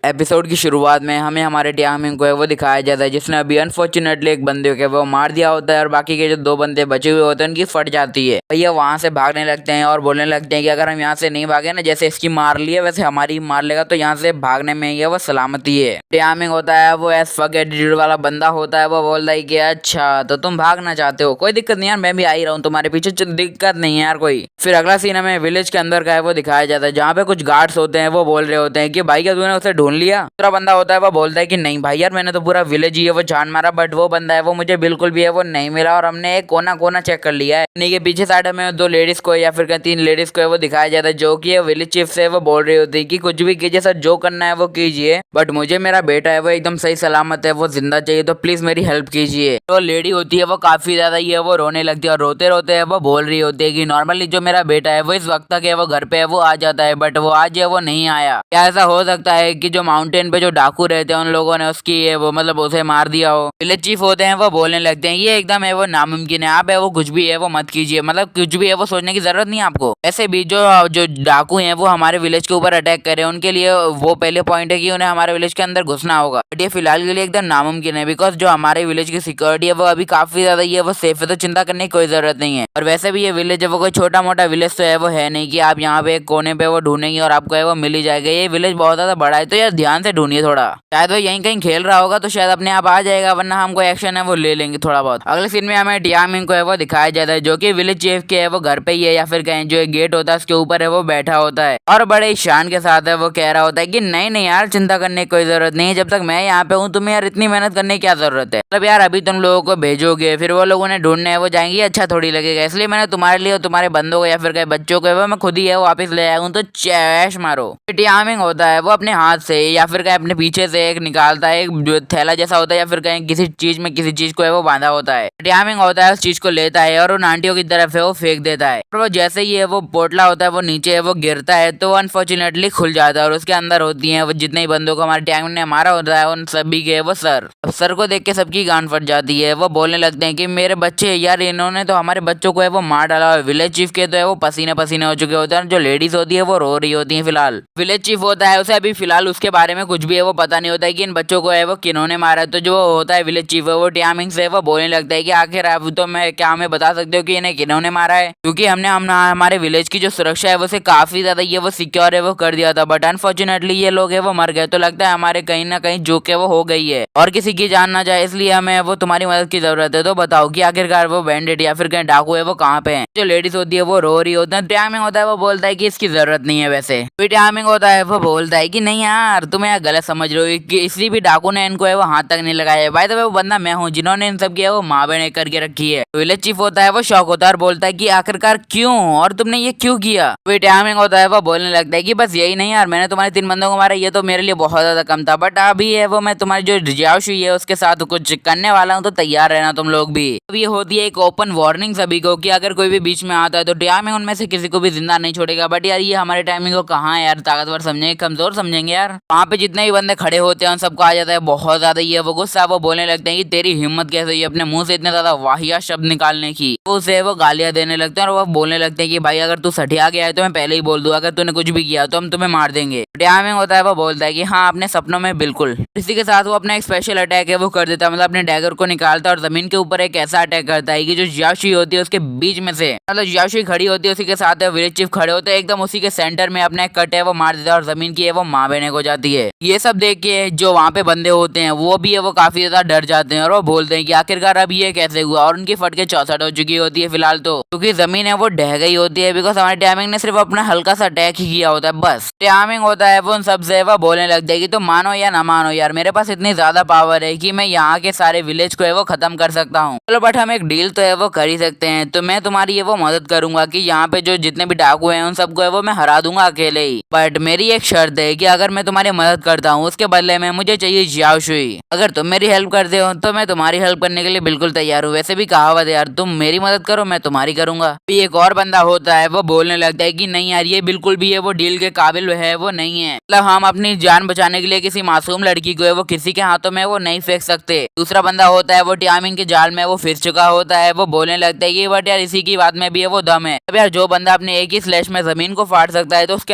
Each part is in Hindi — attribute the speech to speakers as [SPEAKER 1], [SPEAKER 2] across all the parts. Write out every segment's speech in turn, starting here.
[SPEAKER 1] एपिसोड की शुरुआत में हमें हमारे टियामिंग को है वो दिखाया जाता है जिसने अभी अनफॉर्चुनेटली एक बंदे को वो मार दिया होता है और बाकी के जो दो बंदे बचे हुए होते हैं उनकी फट जाती है। भैया वहां से भागने लगते हैं और बोलने लगते हैं कि अगर हम यहाँ से नहीं भागे ना, जैसे इसकी मार लिया वैसे हमारी मार लेगा, तो यहाँ से भागने में ही है वो सलामती है। टियामिंग होता है वो एस फक एटीट्यूड वाला बंदा होता है, वो बोलता है कि अच्छा तो तुम भागना चाहते हो, कोई दिक्कत नहीं यार, मैं भी आ ही रहा हूँ तुम्हारे पीछे, दिक्कत नहीं है यार कोई। फिर अगला सीन हमें विलेज के अंदर का है वो दिखाया जाता है जहाँ पे कुछ गार्ड्स होते हैं, वो बोल रहे होते हैं कि भाई क्या तूने उसे ढूंढ लिया। दूसरा बंदा होता है वो बोलता है कि नहीं भाई यार, मैंने तो पूरा विलेज ही है वो छान मारा, बट वो बंदा है वो मुझे बिल्कुल भी है वो नहीं मिला और हमने एक कोना कोना चेक कर लिया है। इन्हीं के पीछे साइड हमें दो लेडीज को या फिर तीन लेडीज को है वो दिखाया जाता है जो कि विलेज चीफ से वो बोल रही होती है कि कुछ भी कीजिए सर, जो करना है वो कीजिए, बट मुझे मेरा बेटा है वो एकदम सही सलामत है वो जिंदा चाहिए, तो प्लीज मेरी हेल्प कीजिए। तो लेडी होती है वो काफी ज्यादा ही है वो रोने लगती है और रोते रोते है वो बोल रही होती है कि नॉर्मली जो मेरा बेटा है वो इस वक्त तक है वो घर पे है वो आ जाता है, बट वो आज है वो नहीं आया। क्या ऐसा हो सकता है कि जो माउंटेन पे जो डाकू रहते हैं उन लोगों ने उसकी वो मतलब उसे मार दिया हो। विलेज चीफ होते हैं वो बोलने लगते हैं ये एकदम है वो नामुमकिन है, आप है वो कुछ भी है वो मत कीजिए, मतलब कुछ भी है वो सोचने की जरूरत नहीं है आपको। ऐसे भी जो जो डाकू हैं वो हमारे विलेज के ऊपर अटैक करे, उनके लिए वो पहले पॉइंट है कि उन्हें हमारे विलेज के अंदर घुसना होगा, बट ये फिलहाल के लिए एकदम नामुमकिन है बिकॉज जो हमारे विलेज की सिक्योरिटी है वो अभी काफी ज्यादा ये वो सेफ है, तो चिंता करने की कोई जरूरत नहीं है। और वैसे भी ये विलेज है वो कोई छोटा मोटा विलेज तो है वो है नहीं कि आप यहाँ पे एक कोने पे वो ढूंढेंगे और आपको है वो मिल ही जाएगा, ये विलेज बहुत ज्यादा बड़ा है, तो यार ध्यान से ढूंढिए थोड़ा, शायद वो यहीं कहीं खेल रहा होगा तो शायद अपने आप आ जाएगा, वरना हम कोई एक्शन है वो ले लेंगे थोड़ा बहुत। अगले सीन में हमें टियामिंग को है वो दिखाया जाता है जो कि विलेज चीफ के है वो घर पे ही है या फिर कहीं जो गेट होता है उसके ऊपर है वो बैठा होता है और बड़े शान के साथ है वो कह रहा होता है कि नहीं नहीं यार, चिंता करने की कोई जरूरत नहीं है, जब तक मैं यहाँ पे हूँ तुम्हें यार इतनी मेहनत करने की क्या जरूरत है, मतलब यार अभी तुम लोगों को भेजोगे फिर वो लोग उन्हें ढूंढने वो जाएंगे, अच्छा थोड़ी लगेगा, इसलिए मैंने तुम्हारे लिए और तुम्हारे बंदों को या फिर कई बच्चों को मैं खुद ही है वापस ले आया हूँ, तो चैश मारो। टियामिंग होता है वो अपने हाथ से या फिर कहीं अपने पीछे से एक निकालता है, एक जो थैला जैसा होता है या फिर कहीं किसी चीज में किसी चीज को है वो बांधा होता है। टियामिंग होता है उस चीज को लेता है और उन आंटियों की तरफ है वो फेंक देता है और वो जैसे ही है वो पोटला होता है वो नीचे है वो गिरता है तो अनफॉर्चुनेटली खुल जाता है और उसके अंदर होती है वो जितने ही बंदों को हमारे टियामिंग ने मारा होता है उन सभी के वो सर। अब सर को देख के सबकी गांड फट जाती है, वो बोलने लगते हैं कि मेरे बच्चे यार, इन्होंने तो हमारे बच्चों को है वो मार डाला है। विलेज चीफ के तो है वो पसीने पसीने हो चुके होते हैं, जो लेडीज होती है वो रो रही होती है। फिलहाल विलेज चीफ होता है उसे अभी फिलहाल उसके बारे में कुछ भी है वो पता नहीं होता है कि इन बच्चों को है वो किन्होंने मारा है, तो जो होता है विलेज चीफ है वो टियामिंग से वो बोलने लगता है कि आखिर आप तो मैं क्या हमें बता सकते हो कि इन्हें किन्होंने मारा है, क्योंकि हमने हमारे विलेज की जो सुरक्षा है वो से काफी ज्यादा ये वो सिक्योर है वो कर दिया था, बट अनफॉर्चुनेटली ये लोग है वो मर गए, तो लगता है हमारे कहीं ना कहीं जो के वो हो गई है और किसी की जान ना जाए, इसलिए हमें वो तुम्हारी मदद की जरूरत है, तो बताओ कि आखिरकार वो बैंडेड या फिर कहीं डाकू है वो कहाँ पे है। जो लेडीज होती है वो रो रही होती है, टियामिंग होता है वो बोलता है कि इसकी जरूरत नहीं है, वैसे फिर टियामिंग होता है वो बोलता है कि नहीं यार तुम यार गलत समझ रहे हो कि इसलिए भी डाकू ने इनको है वो हाथ तक नहीं लगाया है, भाई तो वो बंदा मैं हूँ जिन्होंने इन सब की है वो माँ बहन करके रखी है। विलेज चीफ होता है वो शौक होता है और बोलता है कि आखिरकार क्यों और तुमने ये क्यों किया। फिर टियामिंग होता है वो बोलने लगता है कि बस यही नहीं यार, मैंने तुम्हारे 3 बंदों को मारा, ये तो मेरे लिए बहुत ज्यादा कम था, बट अभी है वो मैं तुम्हारी जो जियाशुई है उसके साथ कुछ करने वाला हूँ, तो तैयार रहना तुम लोग भी। अब ये होती है एक ओपन वार्निंग सभी को कि अगर कोई भी बीच में आता है तो टियामिंग उनमें से किसी को भी जिंदा नहीं छोड़ेगा, बट यार ये हमारे टाइमिंग को कहाँ है यार, ताकतवर समझेंगे कमजोर समझेंगे यार। वहाँ पे जितने भी बंदे खड़े होते हैं उन सबको आ जाता है बहुत ज्यादा ये वो गुस्सा, वो बोलने लगते हैं कि तेरी हिम्मत कैसे हुई अपने मुंह से इतने ज्यादा वाहियात शब्द निकालने की, तो उसे वो गालियां देने लगते हैं और वो बोलने लगते हैं कि भाई अगर तू सठिया गया है तो मैं पहले ही बोल दूं, अगर तूने कुछ भी किया तो हम तुम्हें मार देंगे। टियामिंग होता है वो बोलता है कि हाँ अपने सपनों में बिल्कुल। इसी के साथ वो अपना एक स्पेशल अटैक है वो कर देता है, मतलब अपने डैगर को निकालता है और जमीन के ऊपर एक ऐसा अटैक करता है कि जो जियाशुई होती है उसके बीच में से, मतलब जियाशुई खड़ी होती है उसी के साथ विलेज चीफ खड़े होते हैं, एकदम उसी के सेंटर में अपना एक कट है वो मार देता है और जमीन की है वो माँ बहने को जाती है। ये सब देख के जो वहाँ पे बंदे होते हैं वो भी है वो काफी ज्यादा डर जाते हैं और वो बोलते हैं कि आखिरकार अब ये कैसे हुआ, और उनकी फटके 64 हो चुकी होती है फिलहाल, तो क्योंकि जमीन है वो ढह गई होती है बिकॉज हमारे टियामिंग ने सिर्फ अपना हल्का सा अटैक ही किया होता है बस। टियामिंग होता है वो उन सबसे वो बोलने लगता है कि तुम मानो या ना मानो यार, मेरे पास इतनी ज्यादा पावर है कि मैं यहाँ के सारे विलेज को है वो खत्म कर सकता हूँ, चलो बट हम एक डील तो है वो कर ही सकते हैं, तो मैं तुम्हारी ये वो मदद करूंगा कि यहाँ पे जो जितने भी डाकू हैं उन सबको है वो मैं हरा दूंगा अकेले ही, बट मेरी एक शर्त है कि अगर मैं तुम्हारी मदद करता हूँ उसके बदले में मुझे चाहिए जियाशुई, अगर तुम मेरी हेल्प करते हो तो मैं तुम्हारी हेल्प करने के लिए बिल्कुल तैयार हूँ, वैसे भी कहावत है यार, तुम मेरी मदद करो मैं तुम्हारी करूंगा। एक और बंदा होता है वो बोलने लगता है कि नहीं यार ये बिल्कुल भी है वो डील के काबिल है वो नहीं है, मतलब हम अपनी जान बचाने के लिए किसी मासूम लड़की को है वो किसी के हाथों में वो नहीं फेंक सकते। दूसरा बंदा होता है वो टियामिंग के जाल में वो फिस चुका होता है, वो बोलने लगता है कि बट यार इसी की बात में भी है वो दम है, अब यार जो बंदा अपने एक ही स्लैश में जमीन को फाड़ सकता है तो उसके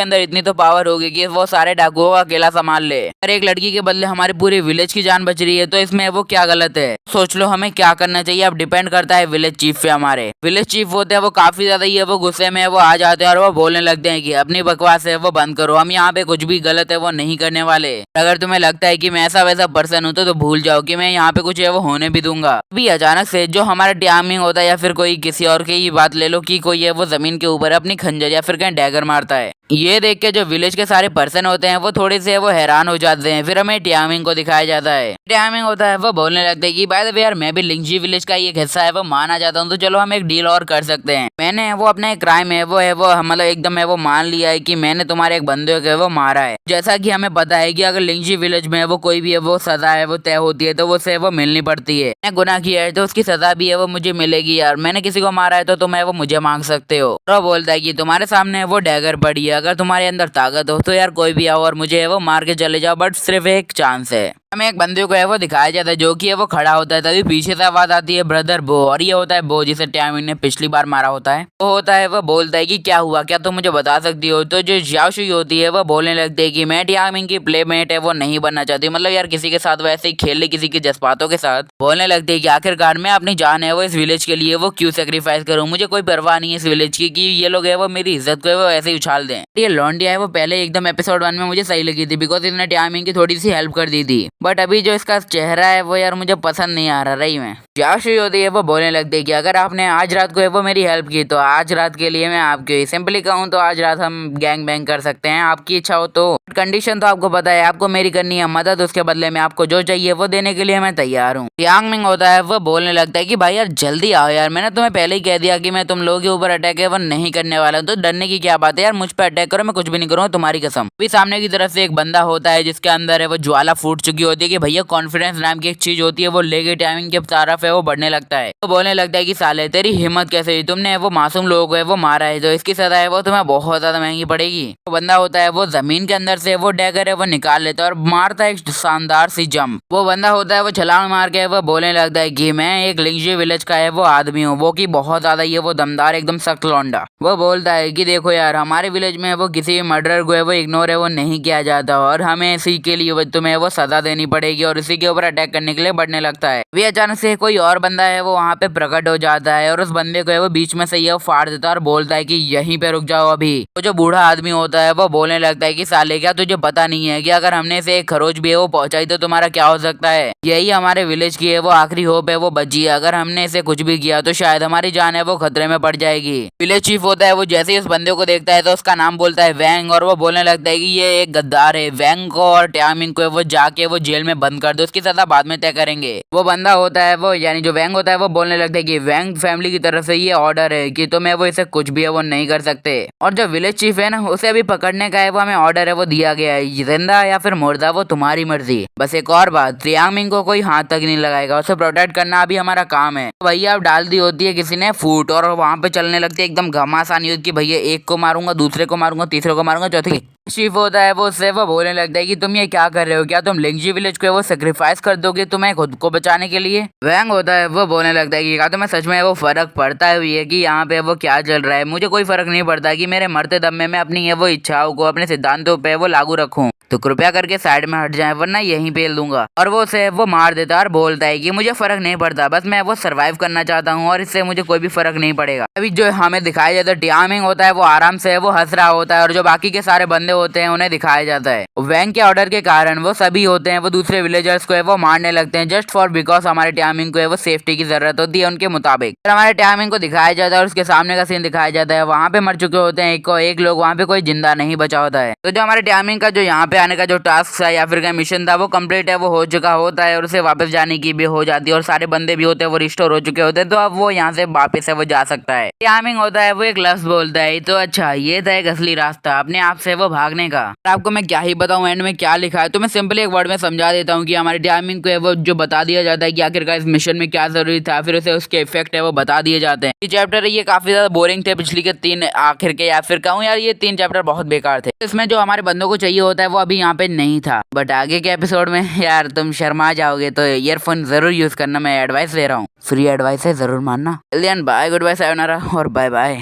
[SPEAKER 1] अंदर इतनी तो पावर होगी कि वो सारे डाकुओं को अकेला अकेला संभाल ले। अगर एक लड़की के बदले हमारी पूरी विलेज की जान बच रही है तो इसमें वो क्या गलत है। सोच लो हमें क्या करना चाहिए। अब डिपेंड करता है विलेज चीफ पे। हमारे विलेज चीफ होते हैं वो काफी ज्यादा ही है वो गुस्से में वो आ जाते हैं और वो बोलने लगते हैं कि अपनी बकवास है वो बंद करो, हम यहाँ पे कुछ भी गलत है वो नहीं करने वाले। अगर तुम्हें लगता है कि मैं ऐसा वैसा पर्सन हूँ तो भूल जाओ कि मैं यहाँ पे कुछ है वो होने भी दूंगा। अभी अचानक से जो हमारा टाइमिंग होता है या फिर कोई किसी और की ही बात ले लो कि कोई है वो जमीन के ऊपर अपनी खंजर या फिर कहीं डैगर मारता है। ये देख के जो विलेज के सारे पर्सन होते हैं वो थोड़े से वो हैरान हो जाते हैं। फिर हमें टाइमिंग को दिखाया जाता है। टाइमिंग होता है वो बोलने लगते हैं कि बाय द वे यार मैं भी लिंगजी विलेज का एक हिस्सा है वो माना जाता हूँ, तो चलो हम एक डील और कर सकते हैं। मैंने वो अपना एक क्राइम है वो मतलब एकदम है वो मान लिया है कि मैंने तुम्हारे एक बंदे को वो मारा है। जैसा कि हमें पता है कि अगर लिंगजी विलेज में वो कोई भी है वो सजा है वो तय होती है तो उसे वो मिलनी पड़ती है। मैंने गुनाह किया है तो उसकी सजा भी है वो मुझे मिलेगी यार। मैंने किसी को मारा है तो तुम है वो मुझे मांग सकते हो। वो बोलता है कि तुम्हारे सामने वो डैगर पड़ी है, अगर तुम्हारे अंदर ताकत हो तो यार कोई भी आओ और मुझे है वो मार के चले जाओ, बट सिर्फ एक चांस है। हमें एक बंदे को है वो दिखाया जाता है जो कि है वो खड़ा होता है। तभी पीछे से आवाज आती है ब्रदर बो, और ये होता है बो जिसे टाइमिंग ने पिछली बार मारा होता है। वो होता है वो बोलता है कि क्या हुआ, क्या तुम मुझे बता सकती हो। तो जो जियाशुई होती है वो बोलने लगती है कि मैं टाइमिंग की प्लेमेट है वो नहीं बनना चाहती, मतलब यार किसी के साथ वैसे ही खेल ले किसी के जज्बातों के साथ। बोलने लगती है कि आखिरकार मैं अपनी जान है वो इस विलेज के लिए वो क्यों सेक्रीफाइस करूँ, मुझे कोई परवाह नहीं है इस विलेज की कि ये लोग है वो मेरी इज्जत को वो ऐसे ही उछाल दें। ये लॉन्डिया है वो पहले एकदम एपिसोड 1 में मुझे सही लगी थी बिकॉज इसने टाइमिंग की थोड़ी सी हेल्प कर दी थी, बट अभी जो इसका चेहरा है वो यार मुझे पसंद नहीं आ रहा रही में। जियाशुई होती है वो बोलने लगती है कि अगर आपने आज रात को है वो मेरी हेल्प की तो आज रात के लिए मैं आपके सिंपली कहूँ तो आज रात हम गैंग बैंग कर सकते हैं, आपकी इच्छा हो तो। कंडीशन तो आपको पता है, आपको मेरी करनी है मदद, उसके बदले में आपको जो चाहिए वो देने के लिए मैं तैयार हूँ। यांग मिंग होता है वो बोलने लगता है कि भाई यार जल्दी आओ यार, मैंने तुम्हें पहले ही कह दिया कि मैं तुम लोगों के ऊपर अटैक है वो नहीं करने वाला हूँ, तो डरने की क्या बात है यार, मुझ पर अटैक करो मैं कुछ भी नहीं करूँगा तुम्हारी कसम। भी सामने की तरफ से एक बंदा होता है जिसके अंदर है वो ज्वाला फूट चुकी होती है कि भैया कॉन्फिडेंस नाम की एक चीज होती है वो लेके टाइमिंग की तरफ है वो बढ़ने लगता है। तो बोलने लगता है कि साले तेरी हिम्मत कैसे हुई, तुमने वो मासूम लोगों को है वो मारा है, तो इसकी सजा है वो तुम्हें बहुत ज्यादा महंगी पड़ेगी। तो बंदा होता है वो जमीन के अंदर से वो डैगर है वो निकाल लेता है और मारता है एक शानदार सी जंप। वो बंदा होता है वो छलांग मार के वो बोलने लगता है कि मैं एक लिंगजी विलेज का है वो आदमी हूँ, वो की बहुत ज्यादा ये वो दमदार एकदम सख्त लौंडा। वो बोलता है कि देखो यार हमारे विलेज में वो किसी भी मर्डर को है वो इग्नोर है वो नहीं किया जाता और हमें इसी के लिए तुम्हें वो सजा देनी पड़ेगी, और इसी के ऊपर अटैक करने के लिए बढ़ने लगता है। वे अचानक से कोई और बंदा है वो वहाँ पे प्रकट हो जाता है और उस बंदे को है वो बीच में से ये फाड़ देता है और बोलता है कि यहीं पे रुक जाओ अभी। तो जो बूढ़ा आदमी होता है वो बोलने लगता है कि साले क्या तुझे पता नहीं है कि अगर हमने से एक खरोच भी है वो पहुंचाई तो तुम्हारा क्या हो सकता है, यही हमारे विलेज की है वो आखिरी होप है वो बची है, अगर हमने इसे कुछ भी किया तो शायद हमारी जान है वो खतरे में पड़ जाएगी। विलेज चीफ होता है वो जैसे ही उस बंदे को देखता है तो उसका नाम बोलता है वैंग, और वो बोलने लगता है कि ये एक गद्दार है, वैंग को और टाइमिंग को वो जाके वो जेल में बंद कर दो, उसकी सजा बाद में तय करेंगे। वो बंदा होता है वो यानी जो वैंग होता है वो बोलने लगता है कि वैंग फैमिली की तरफ से ये ऑर्डर है कि तुम्हें वो इसे कुछ भी है वो नहीं कर सकते, और जो विलेज चीफ है ना उसे अभी पकड़ने का है वो हमें ऑर्डर है वो दिया गया है, जिंदा या फिर मुर्दा वो तुम्हारी मर्जी। बस एक और बात, त्रियांग मिंग को कोई हाथ तक नहीं लगाएगा, उसे प्रोटेक्ट करना अभी हमारा काम है। तो भैया अब डाल दी होती है किसी ने फूट और वहां पे चलने लगती है एकदम घमासान युद्ध की भैया एक को मारूंगा दूसरे को मारूंगा तीसरे को मारूंगा चौथे। चीफ होता है वो उससे वो बोलने लगता है कि तुम ये क्या कर रहे हो, क्या तुम लिंगजी विलेज को वो सेक्रीफाइस कर दोगे तुम्हें खुद को बचाने के लिए। वैंग होता है वो बोलने लगता है कि क्या तुम्हें सच में वो फर्क पड़ता है कि यहाँ पे वो क्या चल रहा है, मुझे कोई फर्क नहीं पड़ता कि मेरे मरते दम में मैं अपनी वो इच्छाओं को अपने सिद्धांतों पे वो लागू रखूं, तो कृपया करके साइड में हट जाए वरना यहीं पेल दूंगा। और वो उसे वो मार देता है और बोलता है कि मुझे फर्क नहीं पड़ता, बस मैं वो सर्वाइव करना चाहता हूँ और इससे मुझे कोई भी फर्क नहीं पड़ेगा। अभी जो हमें दिखाया जाता है टाइमिंग होता है वो आराम से वो हंस रहा होता है और जो बाकी के सारे बंदे होते हैं उन्हें दिखाया जाता है। वैंग के ऑर्डर के कारण वो सभी होते हैं वो दूसरे विलेजर्स को है वो मारने लगते हैं जस्ट फॉर बिकॉज हमारे टाइमिंग को है वो सेफ्टी की जरूरत होती है उनके मुताबिक। फिर हमारे टाइमिंग को दिखाया जाता है और उसके सामने का सीन दिखाया जाता है, वहाँ पे मर चुके होते हैं एक लोग, वहाँ पे कोई जिंदा नहीं बचा होता है। तो जो हमारे टाइमिंग का जो यहाँ पे आने का जो टास्क था या फिर मिशन था वो कंप्लीट है वो हो चुका होता है और उसे वापस जाने की भी हो जाती है और सारे बंदे भी होते हैं वो रिस्टोर हो चुके होते हैं, तो अब वो यहाँ से वापस है वो जा सकता है। टाइमिंग होता है वो एक लफ्ज बोलता है, तो अच्छा ये था एक असली रास्ता अपने आप से वो भागने का। आपको मैं क्या ही बताऊं एंड में क्या लिखा है, तो मैं सिंपली एक वर्ड में समझा देता हूँ कि हमारी टाइमिंग को है वो जो बता दिया जाता है कि आखिरकार इस मिशन में क्या जरूरी था, फिर उसे उसके इफेक्ट है वो बता दिए जाते हैं। ये चैप्टर है ये काफी ज्यादा बोरिंग थे पिछली के 3 आखिर के, या फिर कहूँ यार ये 3 चैप्टर बहुत बेकार थे। इसमें जो हमारे बंदों को चाहिए होता है वो अभी यहाँ पे नहीं था, बट आगे के एपिसोड में यार तुम शर्मा जाओगे, तो ईयरफोन जरूर यूज करना, मैं एडवाइस दे रहा हूँ, फ्री एडवाइस है जरूर मानना। बाय, गुड बाय, सायोनारा और बाय बाय।